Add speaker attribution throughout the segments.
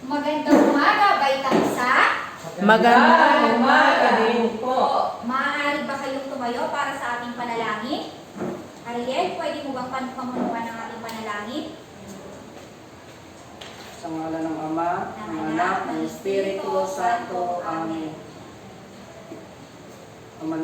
Speaker 1: Magandang umaga, Baitang Isa.
Speaker 2: Magandang umaga din po.
Speaker 1: Maaari ba kayong tumayo para sa ating panalangin? Ariel, pwede mo bang pamunuan ng ating panalangin?
Speaker 3: Sa ngalan ng Ama, ng Anak, ng Espiritu Santo. Amen. Ama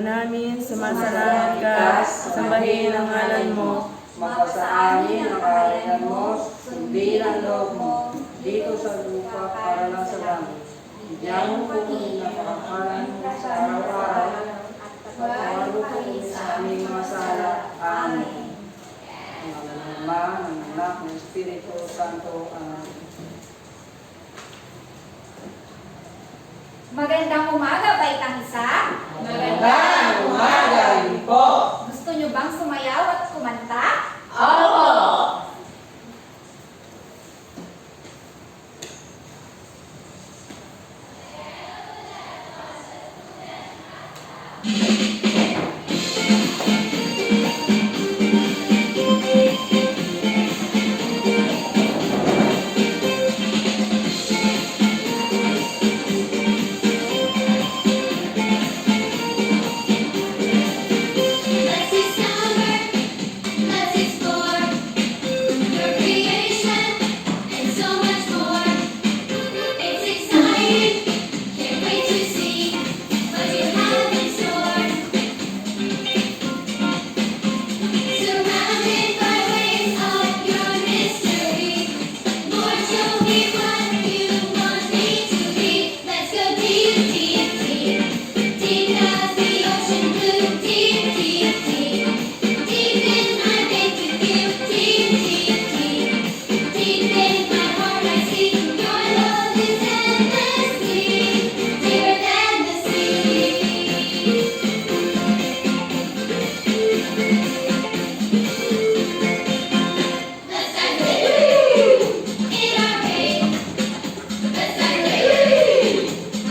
Speaker 3: namin,
Speaker 2: Sumasalamat ka, sambahin ang ngalan mo,
Speaker 3: mapasa amin ang kaharian mo, sundin ang loob mo, dito sa lupa para lang sa langit. Bigyan mo po kami ng kakakanan sa araw-araw, at pagpapalo po kami sa aming mga sala. Amen. Ang ngalan ng Ama, ng Anak, ng Espiritu Santo. Amen.
Speaker 1: Magandang umaga, Baitang Isa.
Speaker 2: Magandang umaga din po.
Speaker 1: Gusto nyo bang sumayaw at kumanta?
Speaker 2: Opo.
Speaker 4: Let's discover, let's explore your creation and so much more. It's exciting, can't wait to see what you have in store. Surrounded by waves of your mystery, Lord, show me what you want me to be. Let's go deep, deep, deep, deep as the ocean blue. Deep, deep, deep, deep in my faith with you. Deep, deep, deep, deep in my heart I see your love is endlessly deeper than the sea. Let's dive deep in our faith. Let's dive deep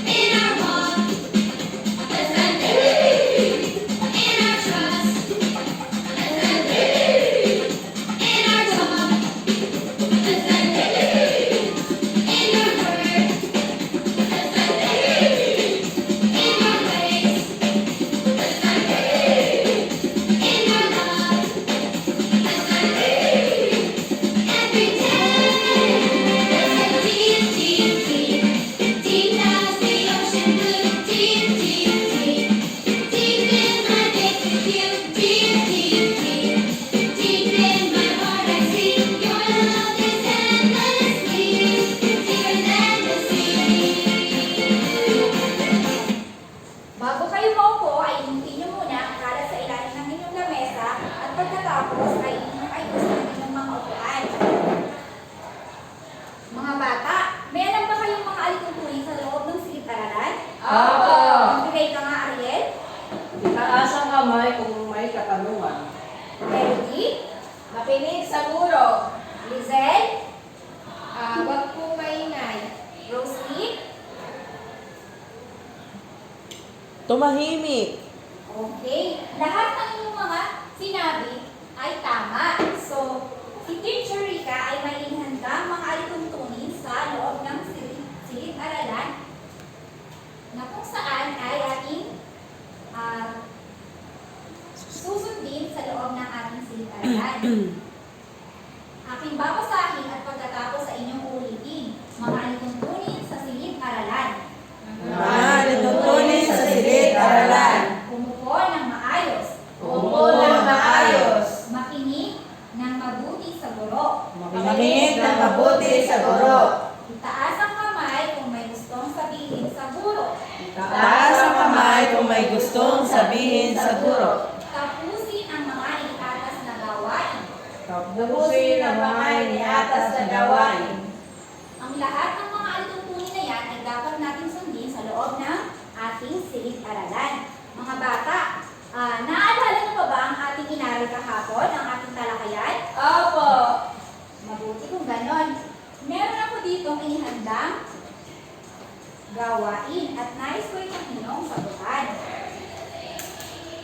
Speaker 4: in our walk. Let's dive deep in our trust. Let's dive deep in our talk. Let's dive deep in your word. Let's dive deep in your ways. Let's dive deep in your love. Let's dive deep every day. Let's go deep, deep, deep, deep as the ocean blue. Deep, deep, deep, deep in my faith with you. Deep, deep, deep, deep in my heart I see your love is endlessly deeper than the sea.
Speaker 1: Bago kayo maupo, ay inutin nyo muna ang kalat sa ilalim ng inyong lamesa at pagkatapos ay inyong ayos ang inyong mga upuan. Mga bata, may alam ba kayong mga alituntunin sa loob ng silid-aralan?
Speaker 2: Opo.
Speaker 1: Magbigay ka nga, Ariel.
Speaker 3: itaas ang kamay kung may katanungan.
Speaker 1: Melody.
Speaker 5: Makinig sa guro.
Speaker 1: Lizelle.
Speaker 5: Huwag po maingay.
Speaker 1: Rosie.
Speaker 2: Tumahimik.
Speaker 1: Okay. Lahat ng inyong mga sinabi ay tama. So, si Teacher Rica ay may inhandang mga alituntunin sa loob ng silid-aralan na kung saan ay ating susundin sa loob ng ating silid-aralan. Aking babasahin at pagkatapos sa inyong ulitin mga alituntunin sa silid-aralan.
Speaker 2: Alituntunin sa silid-aralan.
Speaker 1: Umupo ng maayos.
Speaker 2: Umupo ng maayos.
Speaker 1: Makinig ng mabuti sa guro.
Speaker 2: Makinig ng mabuti sa guro.
Speaker 1: Itaas ang kamay kung may gustong sabihin sa guro.
Speaker 2: Taas ang kamay kung may gustong sabihin sa guro.
Speaker 1: Tapusin ang mga iniatas na gawain.
Speaker 2: Tapusin ang mga iniatas na gawain.
Speaker 1: Ang lahat ng mga alituntunin na yan ay dapat natin sundin sa loob ng ating silid-aralan. Mga bata, naalala niyo pa ba ang ating inaral kahapon, ang ating talakayan?
Speaker 5: Opo.
Speaker 1: Mabuti kung ganon. Meron ako ditong inihandang gawain at nais ko itong inyong sagutan.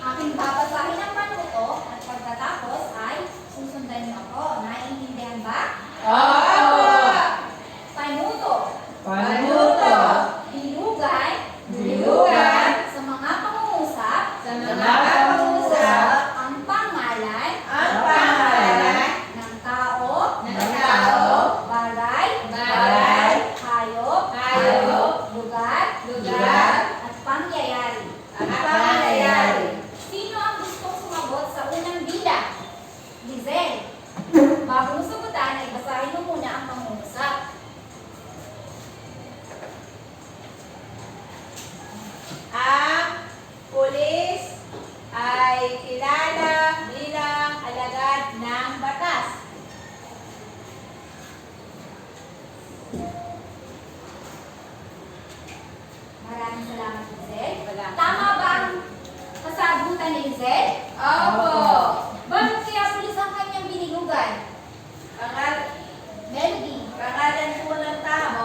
Speaker 1: Aking babasahin ang panuto at pagkatapos ay susundan niyo ako. Naiintindihan ba?
Speaker 2: Opo.
Speaker 1: Maraming salamat, Lizel. Tama ba ang kasagutan ni Lizel?
Speaker 5: Opo.
Speaker 1: Bakit kaya pulis ang kanyang binilugan? Melody.
Speaker 5: Pangalan po ng tao.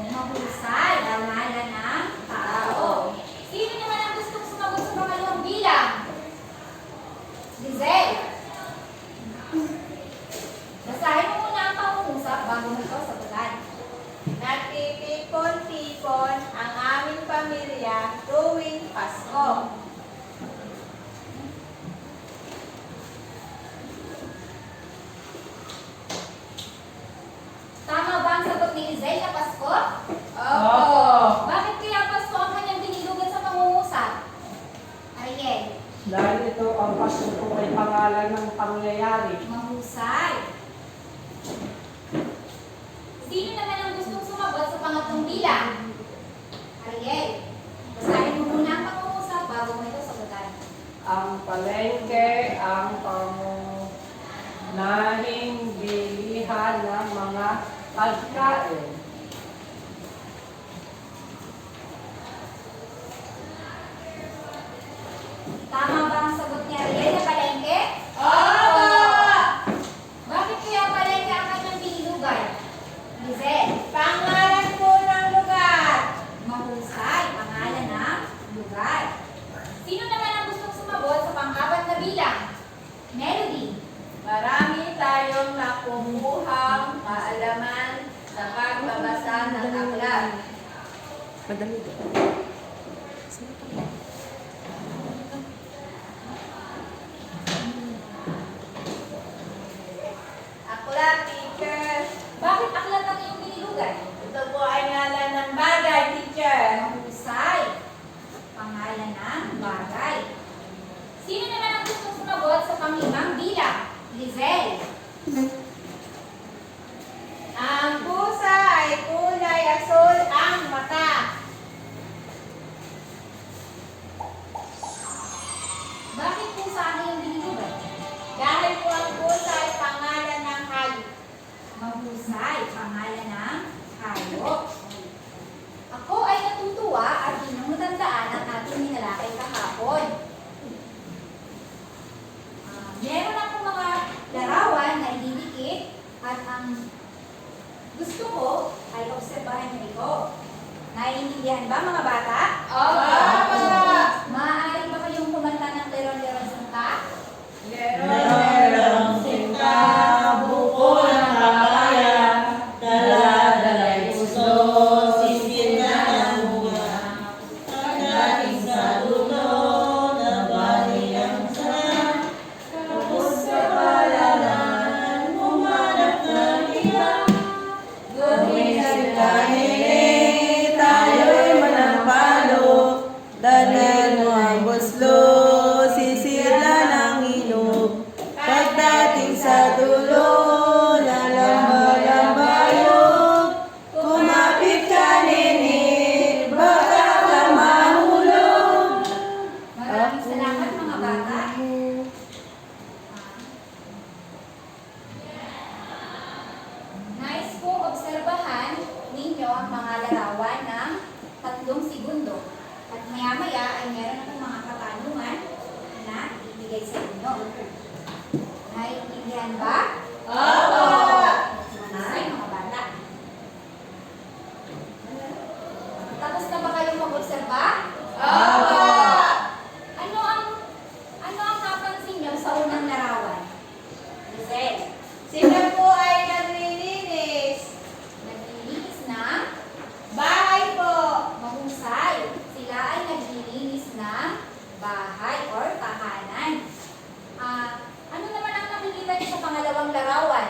Speaker 1: Mahusay. Pangalan ng tao. Sino naman ang gustong sumagot sa pangalawang bilang? Lizel. Basahin mo muna ang pangungusap bago mo ito sagutan.
Speaker 5: Nagtitipon-tipon ang aming pamilya tuwing Pasko.
Speaker 1: Tama ba ang sagot ni Lizel na Pasko?
Speaker 5: Opo.
Speaker 1: Bakit kaya Pasko ang kanyang binilugan sa pangungusap? Ariel.
Speaker 3: Dahil ito ang Pasko ay pangalan ng pangyayari.
Speaker 1: Mahusay. Sino naman ang gustong sumagot sa pangatlong bilang? Ariel. Basahin mo muna ang pangungusap bago mo ito sagutan.
Speaker 3: Ang palengke ang pangunahing bilihan ng mga pagkain.
Speaker 1: Tama ba ang sagot ni Ariel na palengke?
Speaker 5: Opo.
Speaker 1: Bakit kaya palengke ang kanyang binilugan? Lizel.
Speaker 5: Pangalan po ng lugar.
Speaker 1: Mahusay. Pangalan ng lugar. Sino naman ang gustong sumagot sa pang-apat na bilang? Melody.
Speaker 5: Marami tayong nakukuhang kaalaman sa pagbabasa ng aklat.
Speaker 2: Madali ba?
Speaker 5: Aklat, teacher.
Speaker 1: Bakit aklat ang iyong binilugan?
Speaker 5: Ito po ay ngalan ng bagay, teacher.
Speaker 1: Mahusay. Pangalan ng bagay. Sino naman ang gustong sumagot sa pang-limang bilang? Lizel.
Speaker 5: Ang pusa ay kulay asul ang mata.
Speaker 1: Bakit po sa ano yung binilugan?
Speaker 5: Dahil po ang pusa ay pangalan ng hayop.
Speaker 1: Mahusay. Pangalan ng hayop. Ako ay natutuwa at inyong natandaan ang ating ninalakay kahapon. Meron akong mga larawan na ididikit at ang gusto ko ay obserbahan niyo ito. Naiintindihan ba mga bata?
Speaker 5: Opo.
Speaker 1: Maaari ba kayong kumanta ng Leron-Leron Sinta?
Speaker 2: Merong sinta, buko ng papaya, dala-dala'y puso, sisid na ng bunga. Pagdating sa dulo, nabali ang sana, tapos sa palaran, humanap ng iba. Gawin sila nene, tayo'y manampalo, dalhin mo ang buslo, sisila ng hinog. Pagdating sa dulo, lalamba-lambayog, kumapit ka nene, baka ka mahulog.
Speaker 1: Maraming salamat mga bata. Nais kong obserbahan ninyo ang mga larawan ng 3 segundo. At maya-maya ay meron akong mga katanungan na ibigay sa inyo. Naiintindihan ba?
Speaker 5: Opo.
Speaker 1: Manasay mga bata. Tapos na ba kayong mag-obserba?
Speaker 5: Opo.
Speaker 1: Ano ang napansin nyo sa unang larawan? Lizel.
Speaker 5: Sila po ay naglilinis.
Speaker 1: Naglilinis ng
Speaker 5: Bahay po.
Speaker 1: mahusay. Sila ay naglilinis ng bahay or tahanan. Ano naman ang nakikita niyo sa pangalawang larawan?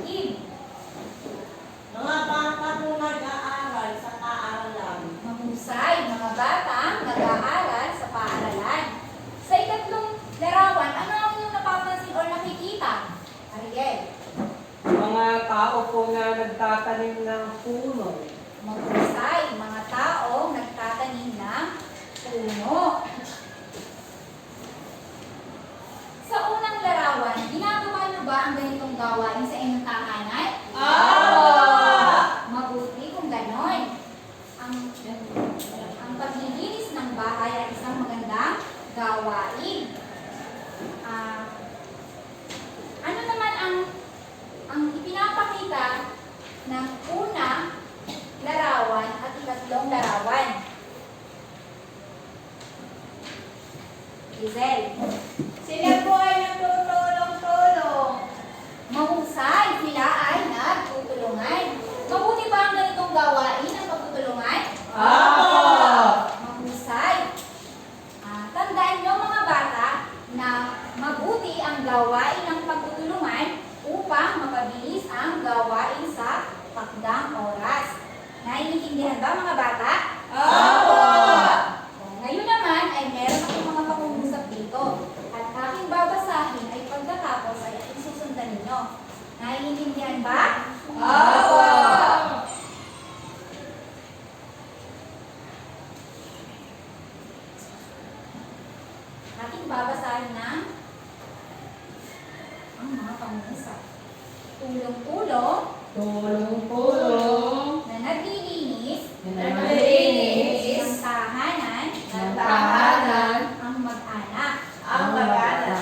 Speaker 1: Kim.
Speaker 2: Mga bata po nag-aaral sa paaralan.
Speaker 1: Mahusay. Mga batang nag-aaral sa paaralan. Sa ikatlong larawan, ano ang inyong napapansin or nakikita? Ariel.
Speaker 3: Mga tao po na nagtatanim ng puno.
Speaker 1: Mahusay, mga taong nagtatanim ng puno. Sa unang larawan, ginagawa niyo ba ang ganitong gawain sa inyong tahanan?
Speaker 5: Opo.
Speaker 1: gawain. Ano naman ang ipinapakita ng unang larawan at ikatlong larawan? Giselle.
Speaker 5: Sila po ay nagtutulong-tulong.
Speaker 1: Mahusay, sila ay nagtutulungan. Mabuti ba ang ganitong gawain ng pagtutulungan?
Speaker 2: Opo!
Speaker 1: Mahusay. Tandaan nyo mga bata na mabuti ang gawain ng pagtutulungan upang mapabilis ang gawain sa takdang oras. Naiintindihan ba mga bata?
Speaker 2: Opo!
Speaker 1: Ngayon naman ay meron akong mga pangungusap dito. At aking babasahin ay pagkatapos ay aking susundan ninyo. Naiintindihan ba?
Speaker 2: Opo!
Speaker 1: Ating babasahin ng ang mga pangungusap. Tulong-tulong
Speaker 2: Tulong-tulong
Speaker 1: na naglilinis
Speaker 2: naglilinis
Speaker 1: ng tahanan
Speaker 2: ng tahanan
Speaker 1: ang mag-anak.
Speaker 2: ang mag-anak.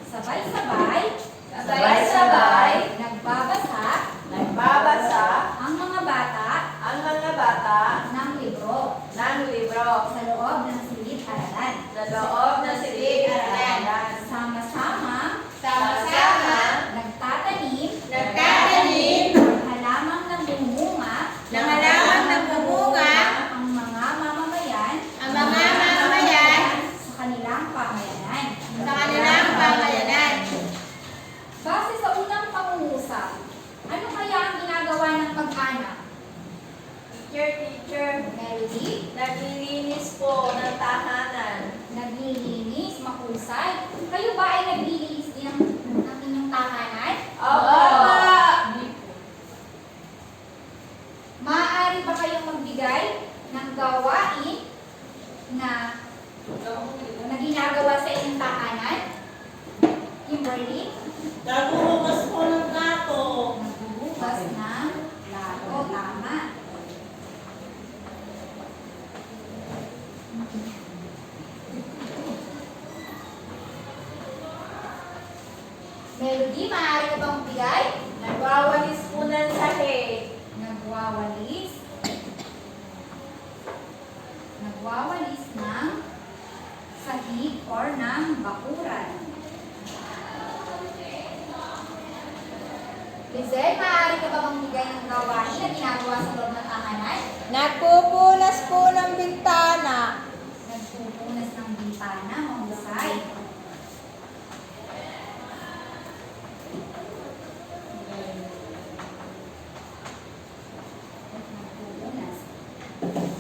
Speaker 1: Sabay-sabay
Speaker 2: Sabay-sabay
Speaker 1: nagbabasa
Speaker 2: nagbabasa
Speaker 1: ang mga bata
Speaker 2: ang mga bata
Speaker 1: ng libro
Speaker 2: ng libro
Speaker 1: sa loob ng silid-aralan.
Speaker 2: sa loob ng silid-aralan.
Speaker 1: Sama-sama
Speaker 5: Sama-sama,
Speaker 1: nagtatanim
Speaker 5: nagtatanim
Speaker 1: ng halamang namumunga
Speaker 5: ng halamang namumunga
Speaker 1: ang mga mamamayan
Speaker 5: ang mga mamamayan
Speaker 1: sa kanilang pamayanan.
Speaker 5: sa kanilang pamayanan.
Speaker 1: Base sa unang pangungusap, ano kaya ang ginagawa ng mag-anak?
Speaker 5: Teacher,
Speaker 1: Melody,
Speaker 5: naglilinis po ng tahanan.
Speaker 1: naglilinis, mahusay. Kayo ba ay naglilinis din ng inyong tahanan?
Speaker 5: Opo!
Speaker 1: Maaari ba kayong magbigay ng gawain na ginagawa sa inyong tahanan? Kimberly,
Speaker 2: Naghuhugas po ng plato.
Speaker 1: nagbubukas ng plato. Tama. Melody, maaari ka bang magbigay?
Speaker 5: Nagwawalis po ng sahig.
Speaker 1: Nagwawalis. Nagwawalis ng sahig or ng bakuran. Lizelle, maaari ka ba magbigay ng gawain na ginagawa sa loob ng tahanan?
Speaker 5: Nagpupunas po ng bintana.
Speaker 1: Nagpupunas ng bintana, mahusay. Nagpupunas.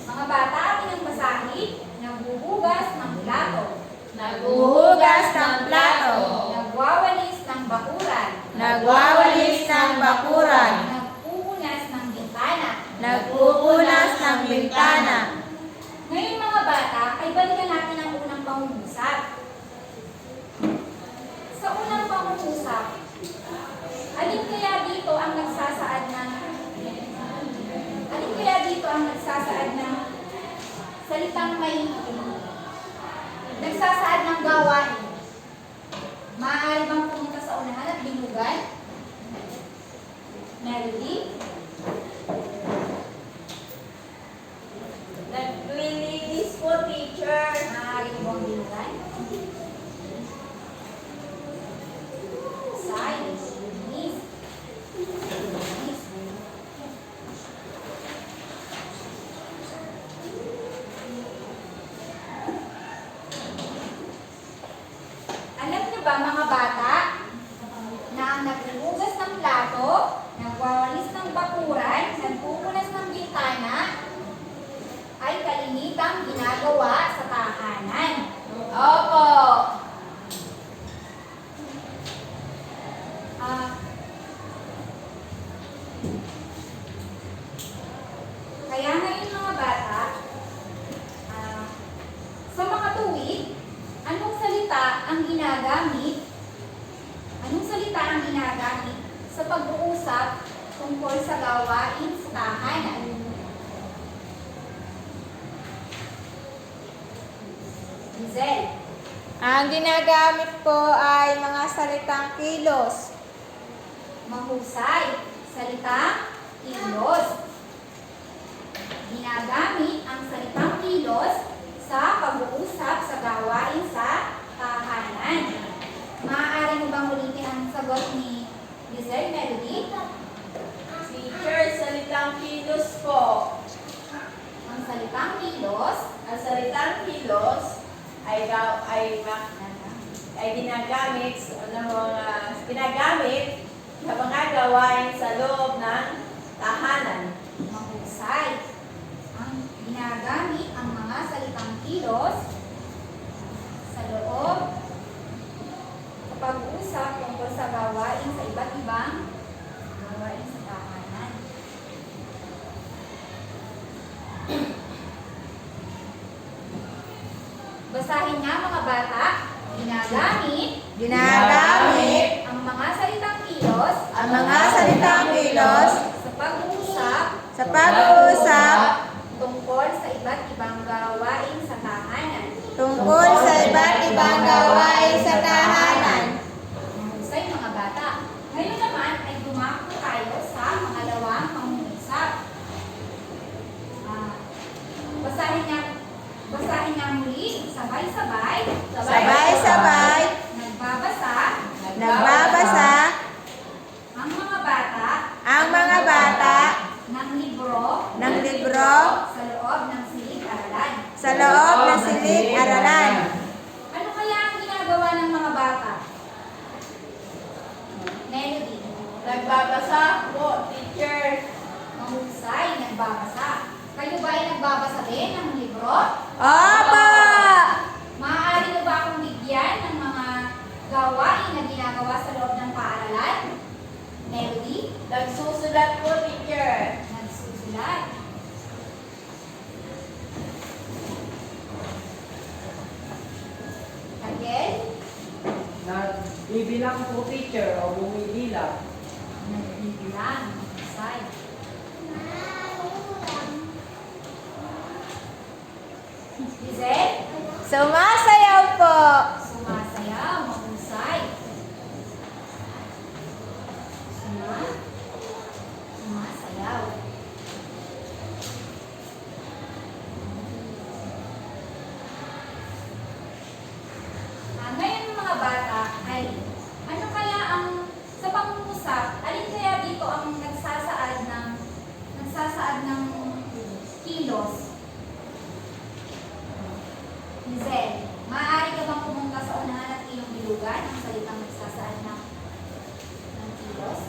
Speaker 1: Mga bata, ating ang basahin, naghuhugas ng plato.
Speaker 5: Naghuhugas ng plato.
Speaker 1: Nagwawalis ng bakuran.
Speaker 5: Nagwawalis ng bakuran.
Speaker 1: Nagpupunas ng bintana.
Speaker 5: Nagpupunas ng bintana.
Speaker 1: Ngayon mga bata, ay balikan natin ang unang pangungusap. Sa unang pangungusap, alin kaya dito ang nagsasaad ng salitang may nagsasaad ng gawain? Maaari bang pumunta sa unahan at binugan? Melody?
Speaker 5: Naglilinis po, teacher.
Speaker 1: Maaari mo bang binugan? Science. Miss. Miss. Alam niyo ba mga bata na ang naghuhugas ng plato, nagwawalis ng bakuran, nagpupunas ng bintana, ay kalimitang ginagawa sa tahanan.
Speaker 5: Opo.
Speaker 1: Kaya ngayon mga bata, sa mga tuwid, anong salita ang ginagamit? Anong salita ang ginagamit sa pag-uusap tungkol sa gawain sa tahanan? Giselle,
Speaker 5: Ang ginagamit po ay mga salitang kilos.
Speaker 1: Mahusay. Salitang kilos. Ginagamit ang salitang kilos sa pag-uusap sa gawain sa tahanan. Maaari mo bang ulitin ang sagot ni Lizelle Melody?
Speaker 2: Teacher, salitang kilos po.
Speaker 1: Ang salitang kilos
Speaker 2: Ang salitang kilos ay ginagamit sa mga gawain sa loob ng tahanan.
Speaker 1: mahusay. Ang ginagamit ang mga salitang kilos sa loob sa pag-uusap tungkol sa gawain sa iba't ibang gawain sa tahanan. Basahin nga mga bata,
Speaker 5: Ginagamit
Speaker 1: ang mga salitang kilos
Speaker 5: ang mga salitang kilos
Speaker 1: sa pag-uusap
Speaker 5: sa pag-uusap
Speaker 1: tungkol sa iba't ibang gawain sa tahanan.
Speaker 5: tungkol sa iba't ibang gawain sa tahanan.
Speaker 1: Mahusay mga bata. Ngayon naman ay dumako tayo sa pangalawang pangungusap. Basahin nga muli, sabay-sabay.
Speaker 5: Sabay-sabay, nagbabasa
Speaker 1: ang mga bata
Speaker 5: ang mga bata
Speaker 1: ng libro
Speaker 5: ng libro
Speaker 1: sa loob ng silid-aralan.
Speaker 5: sa loob ng silid-aralan.
Speaker 1: Ano kaya ang ginagawa ng mga bata? Melody.
Speaker 2: Nagbabasa po, teacher.
Speaker 1: Mahusay, nagbabasa. Kayo ba ay nagbabasa din ng libro?
Speaker 5: Opo!
Speaker 1: Maaari mo ba akong bigyan ng mga gawain na ginagawa sa loob ng paaralan? Melody?
Speaker 2: Nagsusulat po, teacher.
Speaker 1: Nagsusulat. Again?
Speaker 3: Nagbibilang po, teacher, o bumibilang.
Speaker 1: Nagbibilang. Mahusay. Lizelle?
Speaker 5: Sumasayaw po.
Speaker 1: Sumasayaw. Mahusay. Sumasayaw. Ngayon mga bata ay ano kaya ang sa pangungusap, alin kaya dito ang nagsasaad ng kilos? Lizelle, maaari ka bang pumunta sa unahan at iyong bilugan ang salitang nagsasaad ng kilos?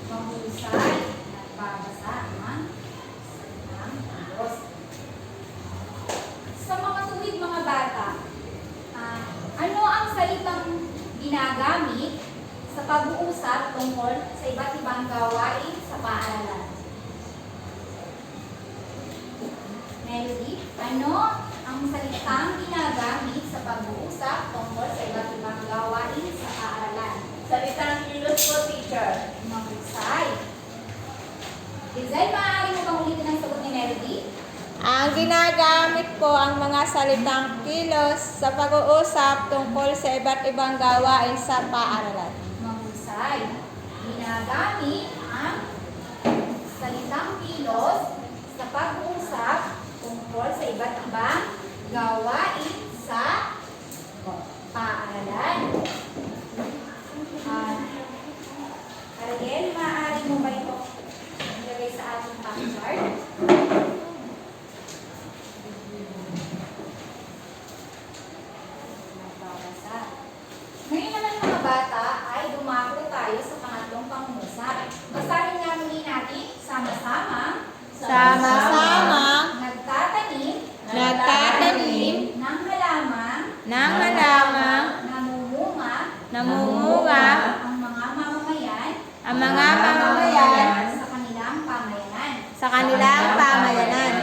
Speaker 1: Mahusay, nagbabasa ang salitang kilos. Sa mga tuwid mga bata, ano ang salitang ginagamit sa pag-uusap tungkol sa iba't ibang gawain sa paaralan? Melody, ano ang salitang ginagamit sa pag-uusap tungkol sa iba't ibang gawain sa paaralan?
Speaker 2: Salitang kilos po, teacher.
Speaker 1: Mahusay. Lizelle, maaari mo bang ulitin ang sagot ni Melody?
Speaker 5: Ang ginagamit po ang mga salitang kilos sa pag-uusap tungkol sa iba't ibang gawain sa paaralan.
Speaker 1: Mahusay. Ginagamit ang salitang kilos sa pag-uusap tungkol sa iba't ibang gawain sa paaralan. Ariel, maaari mo ba ito ilagay sa ating pang-chart? Nagbabasa. Ngayon naman mga bata ay dumako tayo sa pangatlong pangungusap. Basahin nga muli natin sama-sama.
Speaker 5: Sama-sama,
Speaker 1: Nagtatanim ng halamang
Speaker 5: namumunga
Speaker 1: ang mga mamamayan
Speaker 5: sa kanilang pamayanan.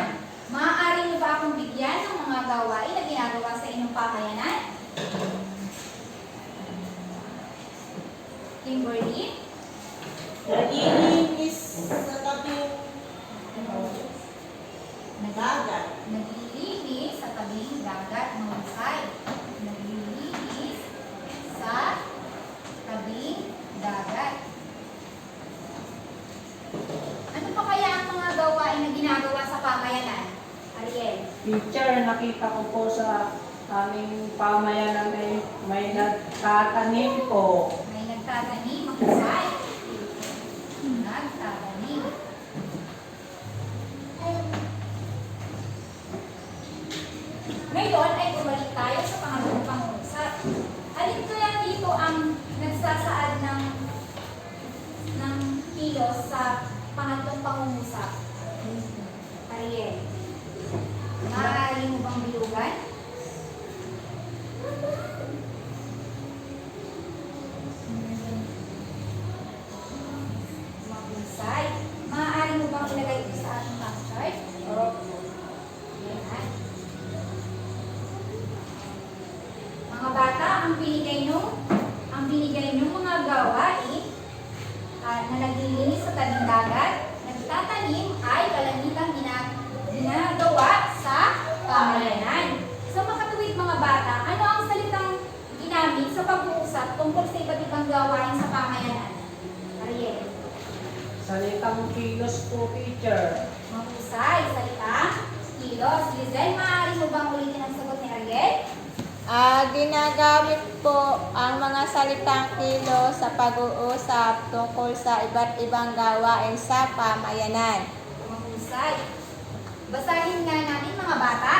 Speaker 1: Maaari niyo ba akong bigyan ng mga gawain na ginagawa sa inyong pamayanan? Kimberly.
Speaker 2: Naglilinis sa tabing dagat.
Speaker 1: Naglilinis sa tabing dagat. Mahusay. Naglilinis sa tabing dagat. Ano pa kaya ang mga gawain na ginagawa sa pamayanan? Ariel.
Speaker 3: Teacher, nakita ko po sa aming pamayanan ay may nagtatanim po.
Speaker 1: May nagtatanim. Mahusay. Nagtatanim. Ngayon ay bumalik tayo sa pangalawang pangungusap. Alin kaya dito ang nagsasaad ng kilos sa pangatlong pangungusap? Ariel. Maaari mo bang bilugan? Mahusay. Maaari mo bang ilagay ito sa ating top chart? Yan. Mga bata, ang binigay nung mga gawain na naglilinis sa tabing dagat, nagtatanim ay kalamitan ginagawa sa pamayanan. Sa makatuwid mga bata, ano ang salitang ginamit sa pag-uusap tungkol sa iba't ibang gawain sa pamayanan? Ariel.
Speaker 3: Salitang kilos po, teacher.
Speaker 1: Mahusay, salitang kilos. Lizel, maaari mo bang ulitin ang sagot ni Ariel?
Speaker 5: Ginagamit po ang mga salitang kilos sa pag-uusap tungkol sa iba't ibang gawain sa pamayanan.
Speaker 1: Mahusay. Basahin nga natin mga bata.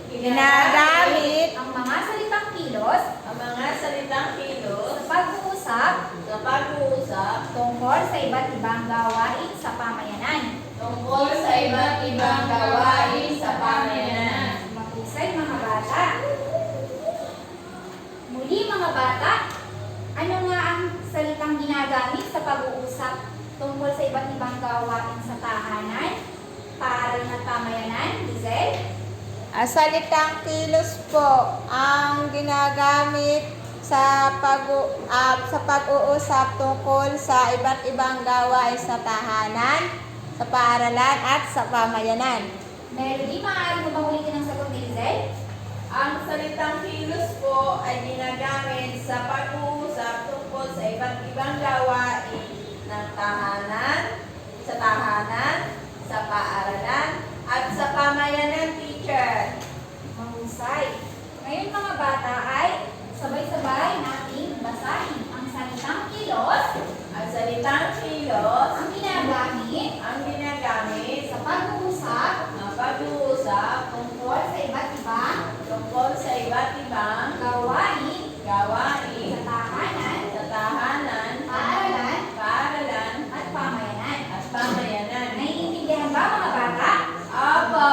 Speaker 5: Ginagamit
Speaker 1: ang mga salitang kilos
Speaker 2: Ang mga salitang kilos
Speaker 1: sa pag-uusap
Speaker 2: sa pag-uusap
Speaker 1: tungkol sa iba't ibang gawain sa pamayanan.
Speaker 2: tungkol sa iba't ibang gawain sa pamayanan.
Speaker 1: Mahusay mga bata. Muli mga bata, ano nga ang salitang ginagamit sa pag-uusap tungkol sa iba't ibang gawain sa tahanan, paaralan at pamayanan? Lizel?
Speaker 5: salitang kilos po ang ginagamit sa pag-uusap tungkol sa iba't ibang gawain sa tahanan, sa paaralan at sa pamayanan.
Speaker 1: Melody, maaari mo bang ulitin ang sagot ni Lizel?
Speaker 2: Ang salitang kilos po ay ginagamit sa pag-uusap tungkol sa iba't ibang gawain ng tahanan, sa paaralan, at sa pamayanan, teacher.
Speaker 1: Mahusay. Ngayon mga bata ay sabay-sabay nating basahin ang salitang kilos,
Speaker 2: Ang salitang kilos
Speaker 1: ang ginagamit
Speaker 2: sa
Speaker 1: sa pag-uusap
Speaker 2: pag-uusap
Speaker 1: tungkol sa iba't ibang
Speaker 2: tungkol sa iba't ibang
Speaker 1: gawain
Speaker 2: gawain
Speaker 1: sa
Speaker 2: sa tahanan,
Speaker 1: paaralan,
Speaker 2: paaralan,
Speaker 1: at pamayanan.
Speaker 2: at pamayanan.
Speaker 1: Naiintindihan ba mga bata?
Speaker 2: Opo!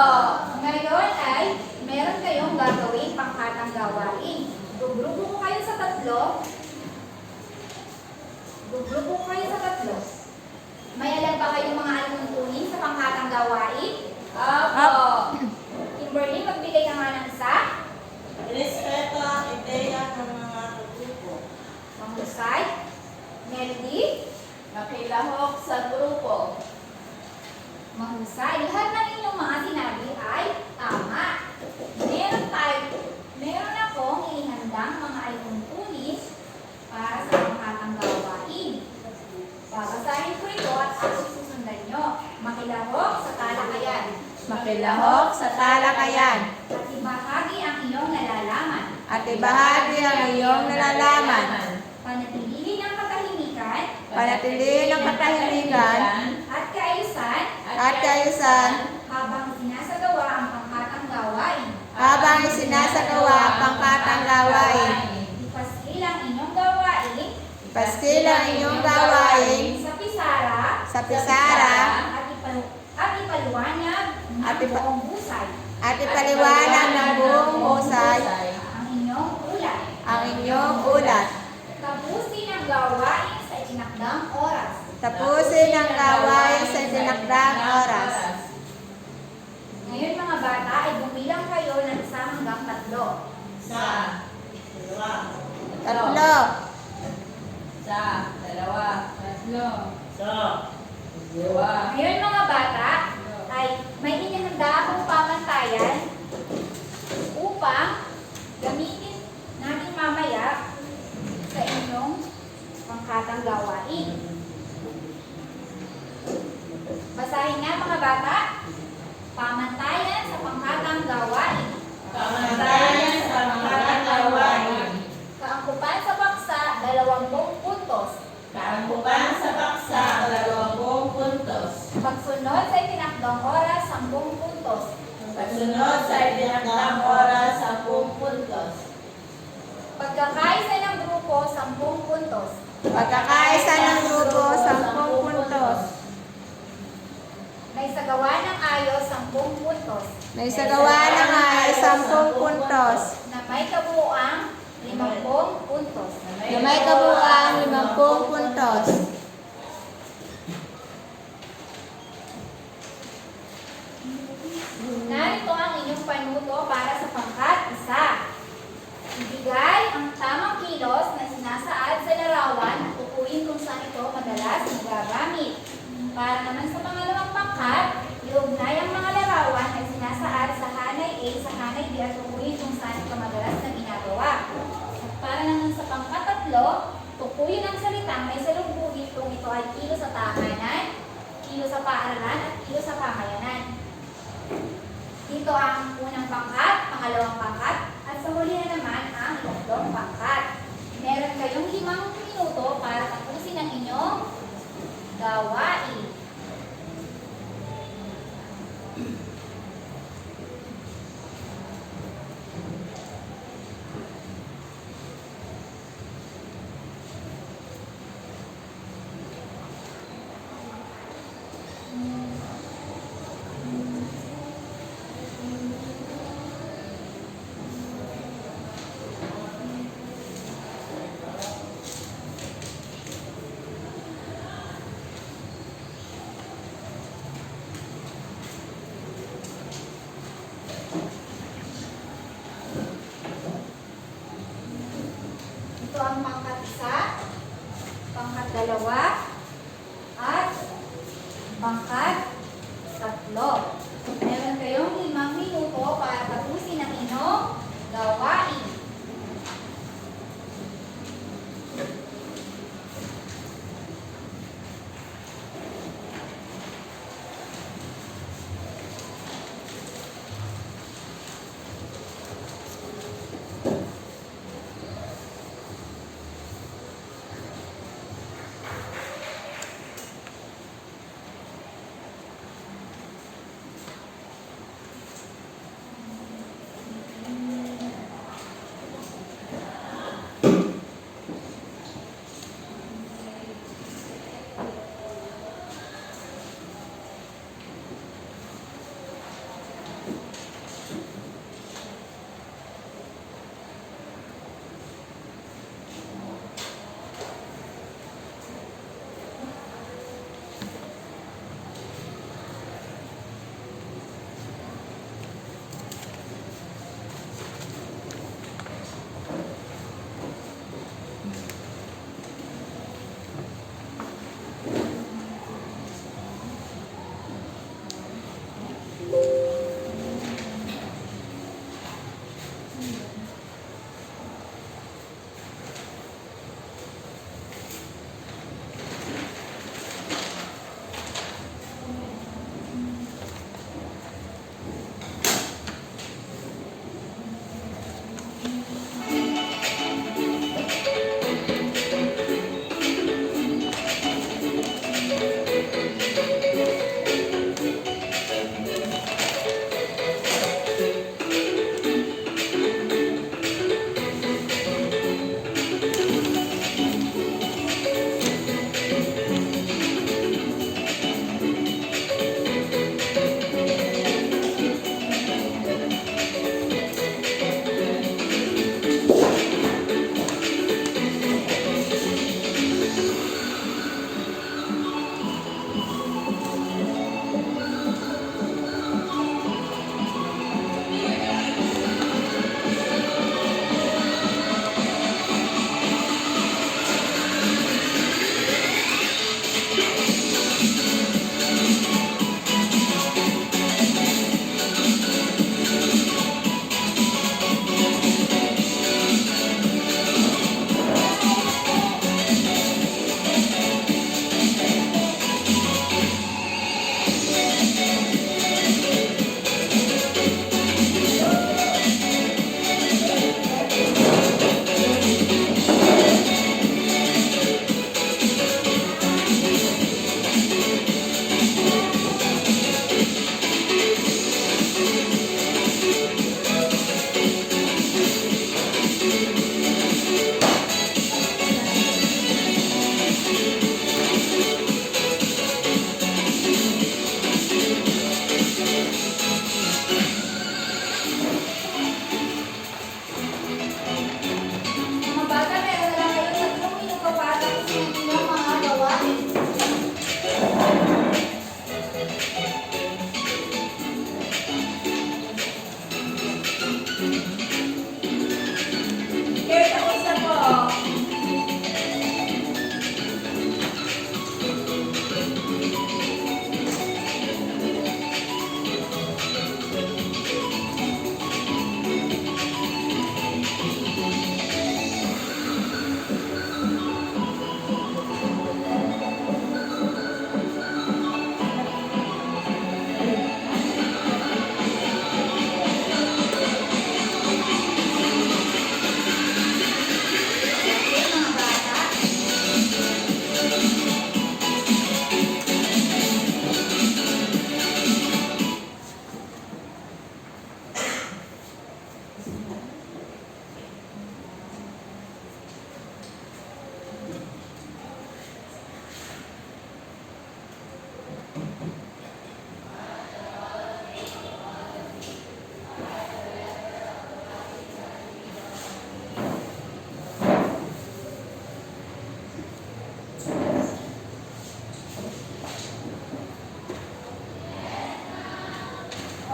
Speaker 1: Ngayon ay meron kayong gagawin pangkatang gawain. Gugrupo ko kayo sa tatlo. May alam ba kayong mga alituntunin sa pangkatang gawain?
Speaker 2: Opo!
Speaker 1: Kimberly, magbigay ka nga ng isa.
Speaker 2: Respeto ang ideya ng mga grupo.
Speaker 1: Mahusay. Melody.
Speaker 2: Makilahok sa grupo.
Speaker 1: Mahusay. Lahat ng inyong mga sinabi ay tama. Meron akong inihandang mga alituntunin para sa pangkatang gawain. Babasahin ko ito at aking susundan nyo. Makilahok sa talakayan.
Speaker 5: Makilahok sa talakayan
Speaker 1: At ibahagi ang iyong nalalaman.
Speaker 5: at ibahagi ang iyong nalalaman.
Speaker 1: Panatilihin ang katahimikan
Speaker 5: Panatilihin ang katahimikan
Speaker 1: at kaayusan
Speaker 5: at kaayusan
Speaker 1: habang sinasagawa ang pangkatang gawain.
Speaker 5: habang isinasagawa ang pangkatang gawain.
Speaker 1: Ipaskil ang inyong gawain
Speaker 5: Paskil ang inyong gawain
Speaker 1: sa pisara at ipaliwanag
Speaker 5: At
Speaker 1: ng buong husay
Speaker 5: at ipaliwanag ng buong husay
Speaker 1: ang inyong ulat.
Speaker 5: ang inyong ulat.
Speaker 1: Tapusin ang gawain sa itinakdang oras.
Speaker 5: Tapusin ang gawain sa itinakdang oras.
Speaker 1: Ngayon mga bata ay bumilang kayo ng 1 hanggang 3.
Speaker 2: Isa, dalawa,
Speaker 5: Tatlo,
Speaker 2: Isa, dalawa, tatlo, dalawa.
Speaker 1: Ngayon mga bata, ay may inihanda akong pamantayan upang gamitin natin mamaya sa inyong pangkatang gawain. Basahin nga mga bata, pamantayan sa pangkatang gawain.
Speaker 2: Pamantayan sa mga gawain.
Speaker 1: Kaangkupan sa paksa, 20 puntos.
Speaker 2: Kaangkupan sa paksa, 20 puntos.
Speaker 1: Pagsunod sa itinakdang oras, 10 puntos.
Speaker 2: Pagsunod sa itinakdang oras, 10 puntos.
Speaker 1: Pagkakaisa ng grupo, 10 puntos.
Speaker 5: Pagkakaisa ng grupo, 10 puntos.
Speaker 1: May sagawa ng ayos, 10 puntos.
Speaker 5: May sagawa ng ay 10 puntos.
Speaker 1: Na may kabuuang 50 puntos.
Speaker 5: Na may kabuuang 50 puntos.
Speaker 1: Narito ang inyong panuto para sa pangkat 1. Ibigay ang tamang kilos na sinasaad sa larawan at tukuyin kung saan ito madalas nagagamit. Para naman sa pangalawang pangkat, iugnay ang mga larawan na sinasaad sa hanay A sa hanay B at tukuyin kung saan ito madalas na ginagawa. At para naman sa pangkat 3, tukuyin ang salitang may salubungin kung ito ay kilos sa tahanan, kilos sa paaralan at kilos sa pamayanan. Dito ang unang pangkat, pangalawang pangkat, at sa huli na naman ang ikatlong pangkat. Meron kayong 5 minuto para tapusin ang inyong gawain. Ito ang pangkat 1, pangkat 2, at pangkat 3. Meron kayong 5 minuto para tapusin ang inyong gawain.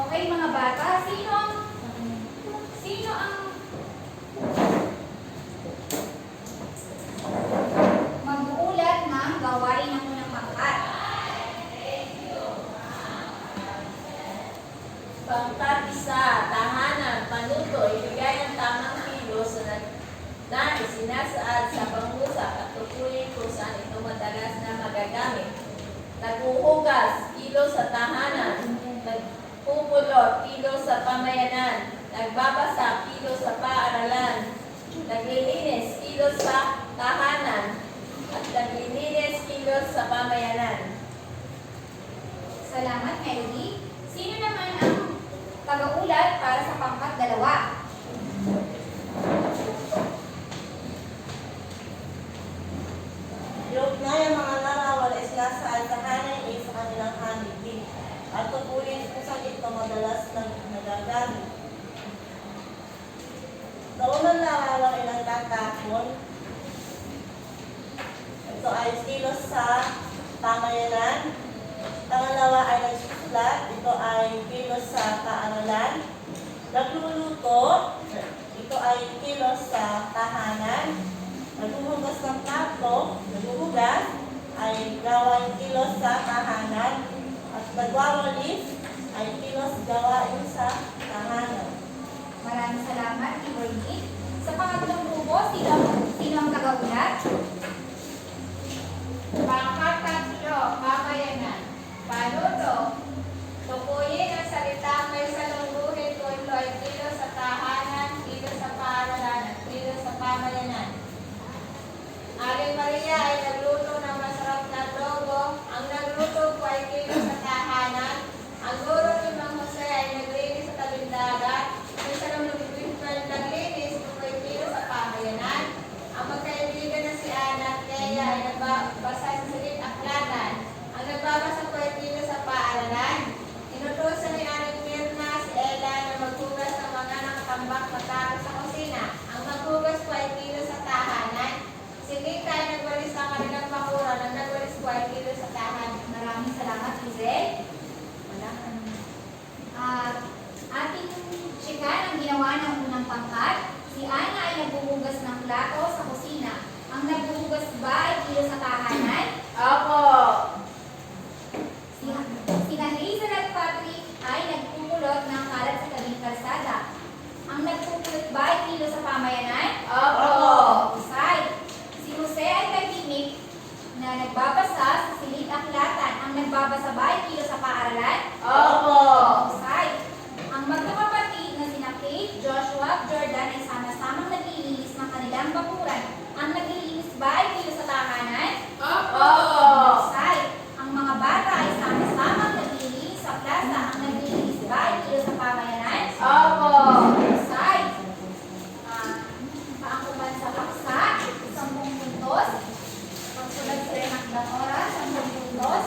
Speaker 1: Okay, mga bata, sino ang mag-uulat ng gawain ng unang pangkat?
Speaker 2: Pangkat isa, tahanan, panuto, ibigay ng tamang kilos na isinasaad sa pangusap at tukuyin kung saan ito madalas na magagamit. Naghuhugas, kilos sa tahanan. Nagpupulot, kilos sa pamayanan. Nagbabasa, kilos sa paaralan. Naglilinis, kilos sa tahanan. At naglilinis, kilos sa pamayanan.
Speaker 1: Salamat, Melody. Sino naman ang pag-uulat para sa pangkat 2?
Speaker 6: Yung na yung mga larawan is nasa altahanan is sa kanilang hanigin. At tukuyin kung saan ito madalas nagagamit. Sa unang larawan ay nagtatapon. Ito ay kilos sa pamayanan. Pangalawa ay nagsusulat. Ito ay kilos sa paaralan. Nagluluto. Ito ay kilos sa tahanan. Naghuhugas ng plato, naghuhugas, ay gawain kilos sa tahanan. At nagwawalis, ay kilos gawain sa tahanan.
Speaker 1: Maraming salamat, Ibrahim. Sa pangatlong grupo, sino ang tagaulat?
Speaker 5: Pangkat 3, pamayanan. Panuto, tukuyin ang salita may salungguhin kung ito ay kilos sa tahanan, kilos sa paaralan, at kilos sa pamayanan. Aling Maria ay nagluto ng masarap na adobo. Ang nagluto po ay kilos sa tahanan. Ang guro ni Mang Jose ay naglinis sa tabing dagat. Ang salungguhin ko ay naglinis kung ay kilos sa pamayanan. Ang magkaibigan na si Ana at Leia ay nagbabasa sa silid aklatan. Ang nagbabasa ko ay kilos sa paaralan. Inutusan ni Aling Mirna si Ella na maghugas ng mga nakatambak matapos sa kusina. Ang maghugas ko ay kilos sa tahanan. Si Lita ay nagwalis ng kanilang bakuran. Ang nagwalis ko ay kilos sa tahanan.
Speaker 1: Maraming salamat, Giselle. Wala ka naman. Ating chikan ang ginawa ng unang pangkat. Si Ana ay naghuhugas ng plato sa kusina. Ang naghuhugas ba ay kilos sa tahanan?
Speaker 2: Opo!
Speaker 1: Si Hazel at Patrick ay nagpupulot ng kalat sa tabing kalsada. Ang nagpupulot ba ay kilos sa pamayanan?
Speaker 2: Opo!
Speaker 1: Usay. Si Jose ay tahimik na nagbabasa sa silid aklatan. Ang nagbabasa ba ay kilos sa paaralan?
Speaker 2: Opo!
Speaker 1: Usay. Ang magkakapatid na sina Kate, Joshua at Jordan ay sama-samang naglilinis ng kanilang bakuran. Ang naglilinis ba ay kilos sa tahanan?
Speaker 2: Opo!
Speaker 1: Usay. Ang mga bata ay sama-samang naglilinis sa plaza. Ang naglilinis ba ay kilos sa pamayanan?
Speaker 2: Opo!
Speaker 1: Usay. Paangkuman sa paksa, 10 puntos. Pagsulat sa remakdang oras, 10 puntos.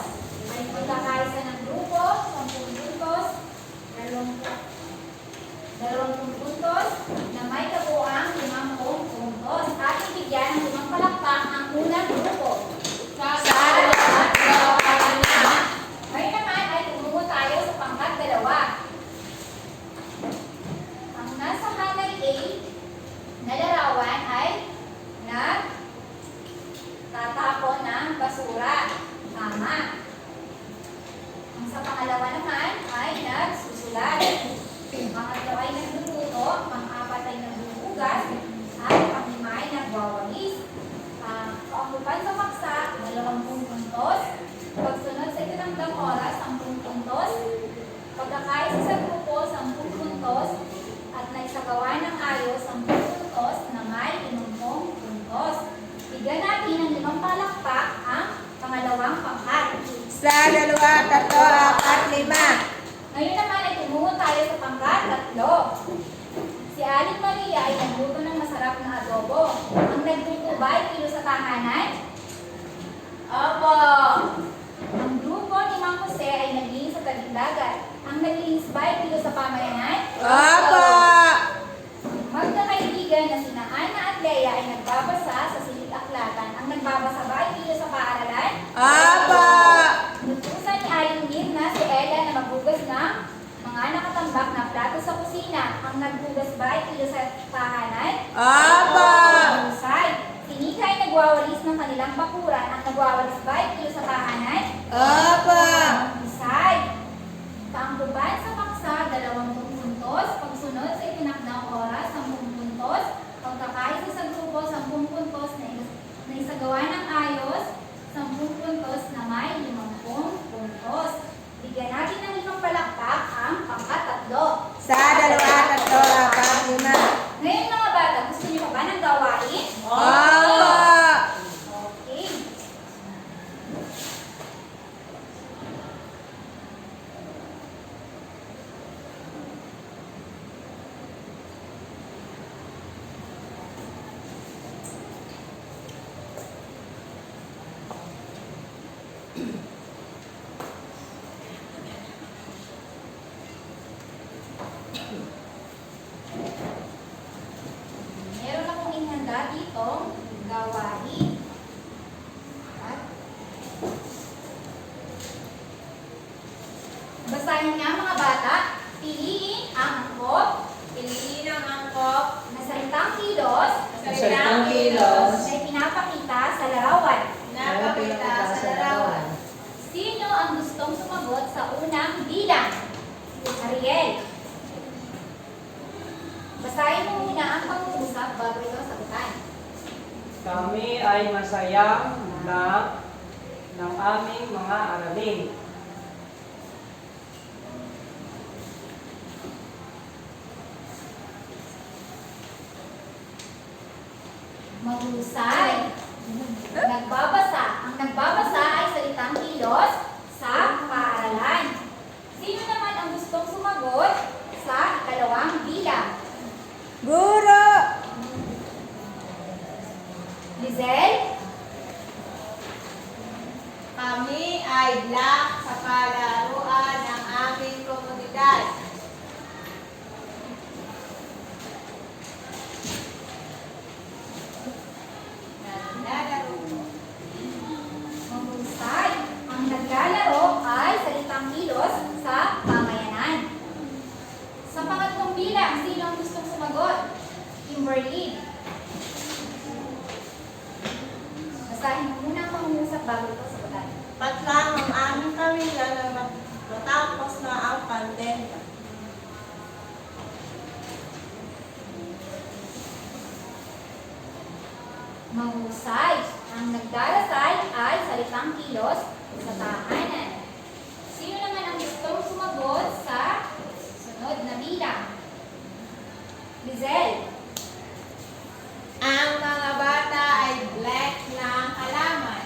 Speaker 1: May pagkakaisa ng grupo, 10 puntos. 20 puntos na may kabuang 50 puntos. Ating bigyan ng 5 palakpak ang unang grupo. Salamat! Ngayon naman ay tumungo tayo sa pangkat 2. Ang nasa hanay A na larawan ay nagtatapon ng basura. Tama. Ang sa pangalawa naman ay nagsusulat. Ang pangatlo ay nagluluto, pang-apat ay naghuhugas, at pang-lima ay nagwawalis. Kaangkupan sa paksa, 20 puntos. Pagsunod sa itinangdang oras, 10 puntos. Pagkakaisa sa grupo, 10 puntos. At nagsagawa ng ayos, 10 puntos na may 50 puntos. Bigyan natin ng 5 palakpak ang pangalawang pangkat.
Speaker 5: 1, 2, 3, 4, 5.
Speaker 1: Ngayon naman ay tumungo tayo sa pangkat 3. Si Aling Maria ay nagluto ng masarap na adobo. Ang nagluto ba ay kilos sa tahanan?
Speaker 2: Opo!
Speaker 1: Ang grupo ni Mang Jose ay naglinis sa tabing dagat. Ang naglinis ba ay kilos sa pamayanan?
Speaker 5: Opo!
Speaker 1: Magkakaibigan na sina Ana at Leia ay nagbabasa sa silid aklatan. Ang nagbabasa ba ay kilos sa paaralan?
Speaker 5: Opo!
Speaker 1: Nutusan ni Aling Mirna si Ella na maghugas ng mga nakatambak
Speaker 5: Opo.
Speaker 1: Mahusay. Si Nika ay nagwawalis ng kanilang bakuran. Ang nagwawalis ba ay kilos sa tahanan?
Speaker 5: Opo.
Speaker 1: Mahusay. Paangkuban sa paksa, 20 puntos. Pagsunod sa itinakdang oras, 10 puntos. Pagkakaisa sa grupo, 10 puntos na isagawa ng ayos, 10 puntos na may 50 puntos. Bigyan natin ng isang palakpak ang pangkatatlo.
Speaker 5: Sa 2, 3, 4, 5.
Speaker 1: Ngayon mga bata, gusto niyo pa ba ng gawain?
Speaker 5: Opo.
Speaker 1: Okay. Meron akong inhanda ditong gawain. At basahin nga mga bata. Piliin ang angkop
Speaker 2: Piliin ang angkop
Speaker 1: na salitang kilos
Speaker 3: Salitang kilos.
Speaker 1: na pinapakita sa larawan.
Speaker 2: napakita sa larawan.
Speaker 1: Sino ang gustong sumagot sa unang bilang? Ariel. Basahin mo muna ang pag-uusap bago ito sagutan.
Speaker 3: Kami ay masaya na ng aming mga aralin.
Speaker 1: Mahusay. Nagbabasa. Ang nagbabasa ay salitang kilos sa paaralan. Sino naman ang gustong sumagot sa ikalawang bilang?
Speaker 5: Guro.
Speaker 1: Lizel?
Speaker 2: Kami ay black sa palaruan ng aming komunidad. Naglalaro po.
Speaker 1: Mahusay. Ang naglalaro ay salitang kilos sa pamayanan. Sa pangatlong bilang, sino ang gustong sumagot? Kimberly. Basahin mo muna ang pangungusap bago ito sagutan.
Speaker 6: Patlang ang aming pamilya na matapos na ang pandemya.
Speaker 1: Mahusay. Ang nagdarasal ay salitang kilos sa tahanan. Sino naman ang gustong sumagot sa sunod na bilang? Lizel.
Speaker 2: Ang mga bata ay black na ang halaman.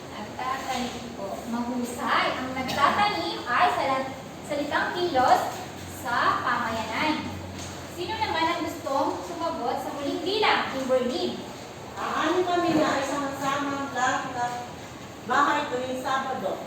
Speaker 2: Nagtatanim po.
Speaker 1: Mahusay. Ang nagtatanim ay salitang kilos sa pamayanan. Sino naman ang gustong sumagot sa huling bilang? Kimberly.
Speaker 6: Ang aming pamilya ay sama-sama lahat na bahay tuwing Sabado.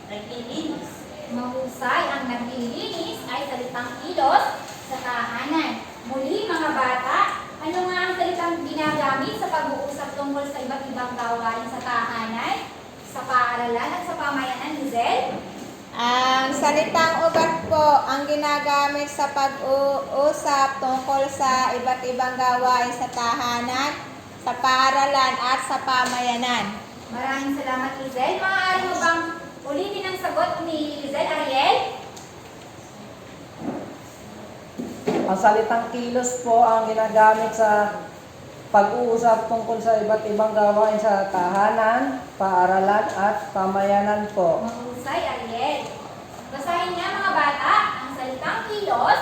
Speaker 6: Naglilinis.
Speaker 1: Mahusay. Ang naglilinis ay salitang kilos sa tahanan. Muli mga bata, ano nga ang salitang ginagamit sa pag-uusap tungkol sa iba't ibang gawain sa tahanan, sa paaralan at sa pamayanan, Lizel?
Speaker 5: Ang salitang ugat po ang ginagamit sa pag-uusap tungkol sa iba't ibang gawain sa tahanan, sa paaralan at sa pamayanan.
Speaker 1: Maraming salamat, Lizel. Maaari mo bang ulitin ang sagot ni Lizel, Ariel?
Speaker 3: Ang salitang kilos po ang ginagamit sa pag-uusap tungkol sa iba't ibang gawain sa tahanan, paaralan at pamayanan po.
Speaker 1: Mahusay, Ariel. Basahin nga mga bata, ang salitang kilos,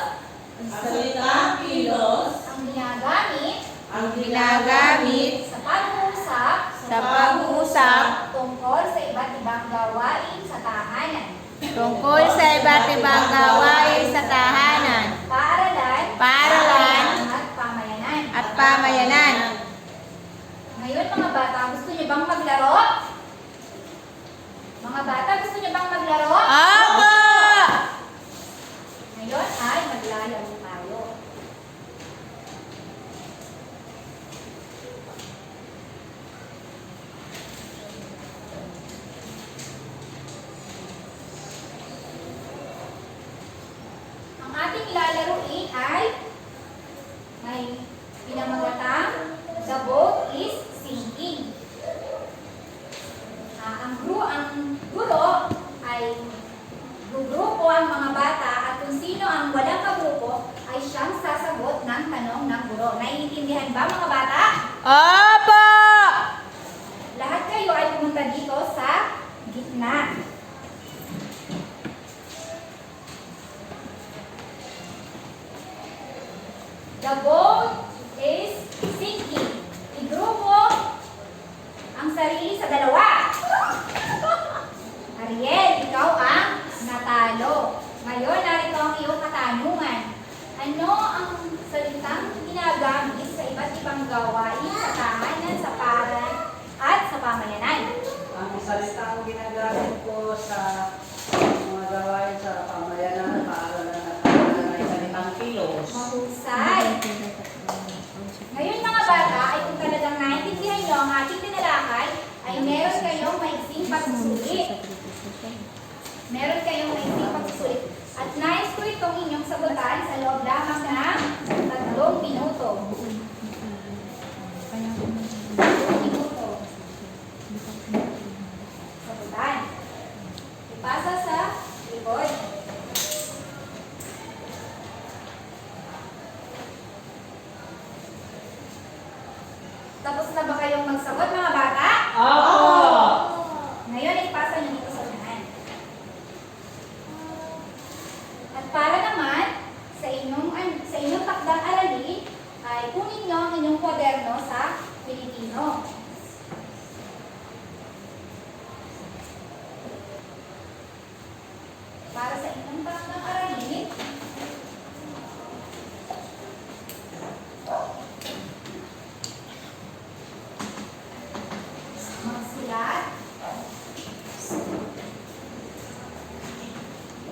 Speaker 6: Ang salitang kilos
Speaker 1: ang ginagamit
Speaker 5: Ginagamit
Speaker 1: sa pag-uusap
Speaker 5: sa pag-uusap
Speaker 1: tungkol sa iba't ibang gawain sa tahanan,
Speaker 5: tungkol sa iba't ibang gawain sa tahanan,
Speaker 1: paaralan,
Speaker 5: paaralan
Speaker 1: at pamayanan.
Speaker 5: at pamayanan.
Speaker 1: Ngayon mga bata, gusto niyo bang maglaro? Mga bata, gusto niyo bang maglaro?
Speaker 5: Opo!
Speaker 1: Ngayon ay maglalaro tayo. may pinamagatang the boat is sinking. Ang guro ay gugrupo ang mga bata at kung sino ang walang kagrupo ay siyang sasagot ng tanong ng guro. Naiintindihan ba mga bata?
Speaker 2: Opo!
Speaker 1: Lahat kayo ay pumunta dito sa gitna. The boat is sinking. Igrupo ang sarili sa dalawa. Ariel, ikaw ang natalo. Ngayon, narito ang iyong katanungan. Ano ang salitang ginagamit sa iba't ibang gawain sa tahanan, sa paaralan, at sa pamayanan?
Speaker 3: Ang salitang ginagamit ko sa mga gawain sa pamayanan, paaralan at tahanan ay salitang kilos.
Speaker 1: Mahusay. Ngayon mga bata, ay kung talagang naiintindihan nyo ang ating tinalakay, ay meron kayong maiksing pagsusulit. Meron kayong maiksing pagsusulit. At nais ko itong inyong sagutan sa loob lamang ng 3 minuto. 3 minuto. Sagutan. Ipasa sa likod. Tapos na ba kayong magsagot mga bata? Ngayon ay ipasa niyo dito sa unahan. At para naman sa inyong takdang aralin ay kunin niyo ang inyong kwaderno sa Pilipino. Para sa inyong takdang aralin,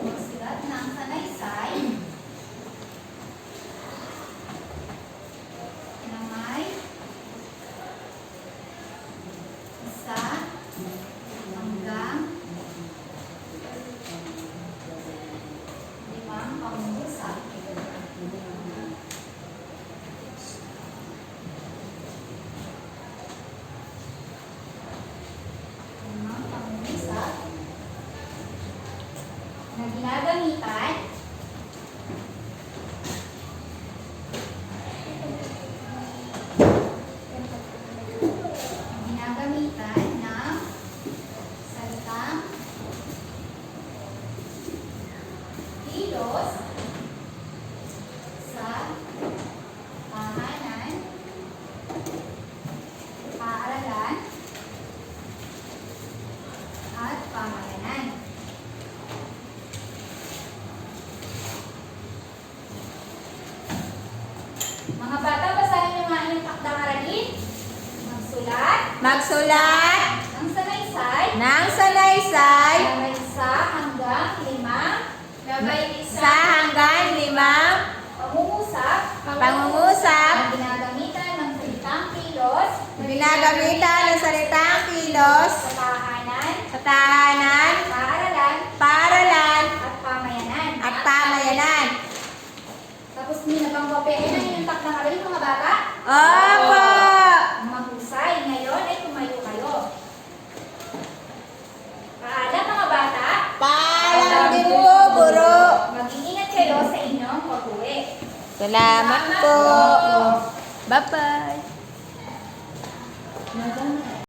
Speaker 1: magsulat ng sanaysay na may 1 hanggang 5 pangungusap. Na ginagamitan ng salitang kilos sa tahanan, paaralan, at pamayanan. Mga bata, basahin niyo nga inyong takdang aralin.
Speaker 2: Magsulat
Speaker 1: Ang sanaysay
Speaker 2: ng sanaysay
Speaker 1: na may 1 hanggang 5
Speaker 2: na may 1 hanggang 5
Speaker 1: pangungusap
Speaker 2: pangungusap
Speaker 1: na ginagamitan ng salitang kilos
Speaker 2: ginagamitan ng salitang kilos
Speaker 1: sa tahanan,
Speaker 2: sa tahanan,
Speaker 1: paaralan,
Speaker 2: paaralan,
Speaker 1: at pamayanan.
Speaker 2: at pamayanan.
Speaker 1: Tapos ninabang kopyahin ang inyong takdang aralin mga bata.
Speaker 2: Opo!
Speaker 1: Mahusay. Ngayon ay tumayo kayo. Paalam mga bata.
Speaker 2: Paalam din po, guro.
Speaker 1: Mag-iingat kayo sa inyong pag-uwi.
Speaker 2: Salamat po.
Speaker 1: po.
Speaker 2: Bye-bye.